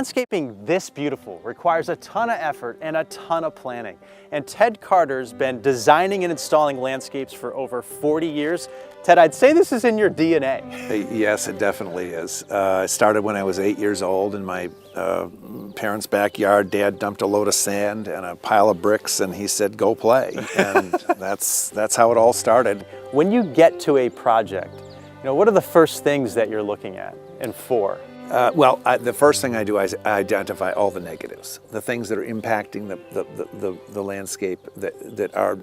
Landscaping this beautiful requires a ton of effort and a ton of planning. And Ted Carter's been designing and installing landscapes for over 40 years. Ted, I'd say this is in your DNA. Yes, it definitely is. I started when I was 8 years old in my parents' backyard. Dad dumped a load of sand and a pile of bricks and he said, go play. And that's how it all started. When you get to a project, what are the first things that you're looking at and for? The first thing I do is I identify all the negatives, the things that are impacting the landscape that are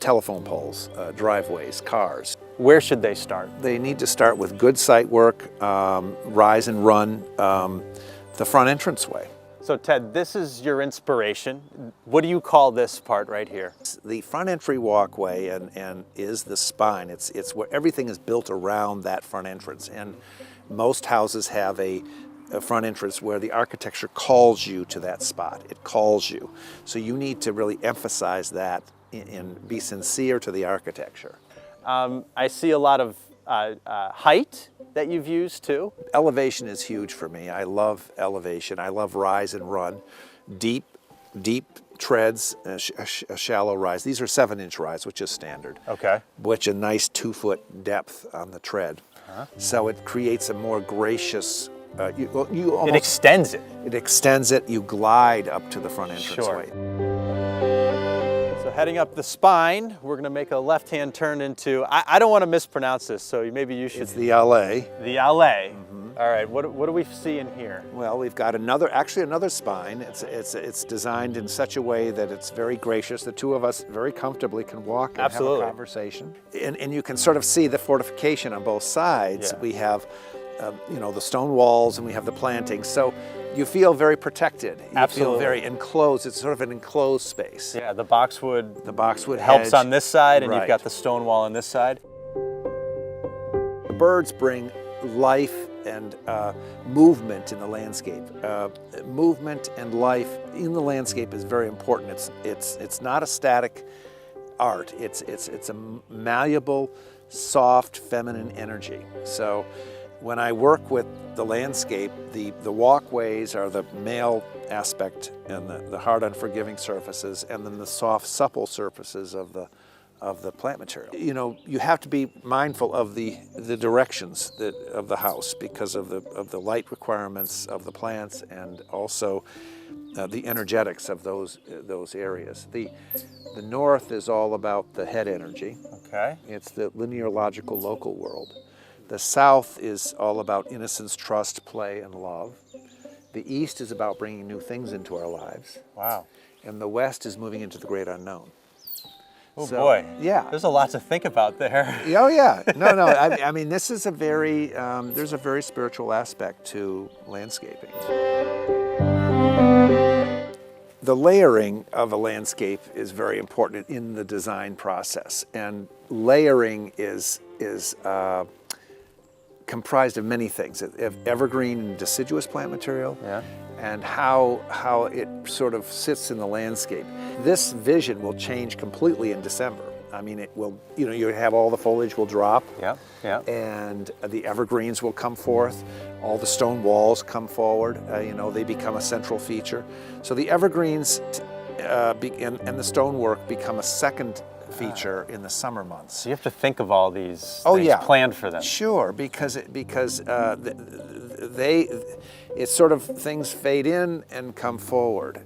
telephone poles, driveways, cars. Where should they start? They need to start with good site work, rise and run, the front entranceway. So Ted, this is your inspiration. What do you call this part right here? The front entry walkway and is the spine. It's where everything is built around that front entrance. And most houses have a front entrance where the architecture calls you to that spot. It calls you. So you need to really emphasize that and be sincere to the architecture. I see a lot of height that you've used too. Elevation is huge for me. I love elevation. I love rise and run. Deep treads, a shallow rise. These are 7-inch rise, which is standard. Okay. Which a nice 2-foot depth on the tread. So it creates a more gracious, it extends it. It extends it, you glide up to the front entranceway. So heading up the spine, we're gonna make a left-hand turn into, I don't want to mispronounce this, so maybe you should. It's the allée. The allée. All right, what do we see in here? Well, we've got another spine. It's designed in such a way that it's very gracious. The two of us very comfortably can walk and have a conversation. And you can sort of see the fortification on both sides. Yeah. We have, the stone walls and we have the plantings. So you feel very protected. You feel very enclosed. It's sort of an enclosed space. Yeah, the boxwood helps hedge. on this side, and you've got the stone wall on this side. The birds bring life and movement in the landscape. Movement and life in the landscape is very important. It's not a static art. It's a malleable, soft, feminine energy. So when I work with the landscape, the walkways are the male aspect, and the hard, unforgiving surfaces, and then the soft, supple surfaces of the plant material. You have to be mindful of the directions of the house because of the light requirements of the plants, and also the energetics of those areas. The north is all about the head energy. Okay. It's the linear, logical, local world. The south is all about innocence, trust, play, and love. The east is about bringing new things into our lives. Wow. And the west is moving into the great unknown. Oh boy. Yeah. There's a lot to think about there. Oh yeah. No. I mean, this is there's a very spiritual aspect to landscaping. The layering of a landscape is very important in the design process, and layering is comprised of many things: evergreen and deciduous plant material, and how it sort of sits in the landscape. This vision will change completely in December. I mean, it will, you have all the foliage will drop, and the evergreens will come forth, all the stone walls come forward, they become a central feature. So the evergreens and the stonework become a second feature in the summer months. So you have to think of all these things, planned for them. Sure, because it's sort of things fade in and come forward.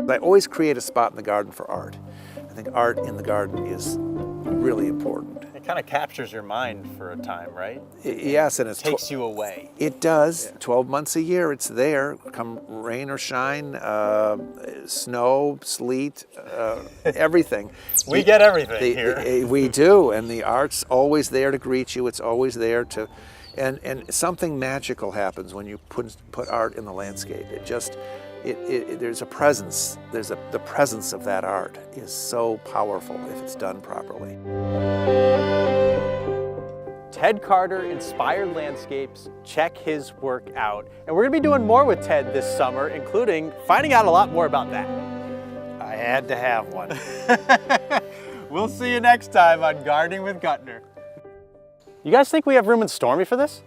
I always create a spot in the garden for art. I think art in the garden is really important. It kind of captures your mind for a time, right? Yes, and it takes you away. It does. 12 months a year, it's there. Come rain or shine, snow, sleet, everything. We get everything here. We do, and the art's always there to greet you. It's always there to, and something magical happens when you put art in the landscape. There's a presence. The presence of that art is so powerful if it's done properly. Ted Carter Inspired Landscapes. Check his work out. And we're going to be doing more with Ted this summer, including finding out a lot more about that. I had to have one. We'll see you next time on Gardening with Gutner. You guys think we have room in Stormy for this?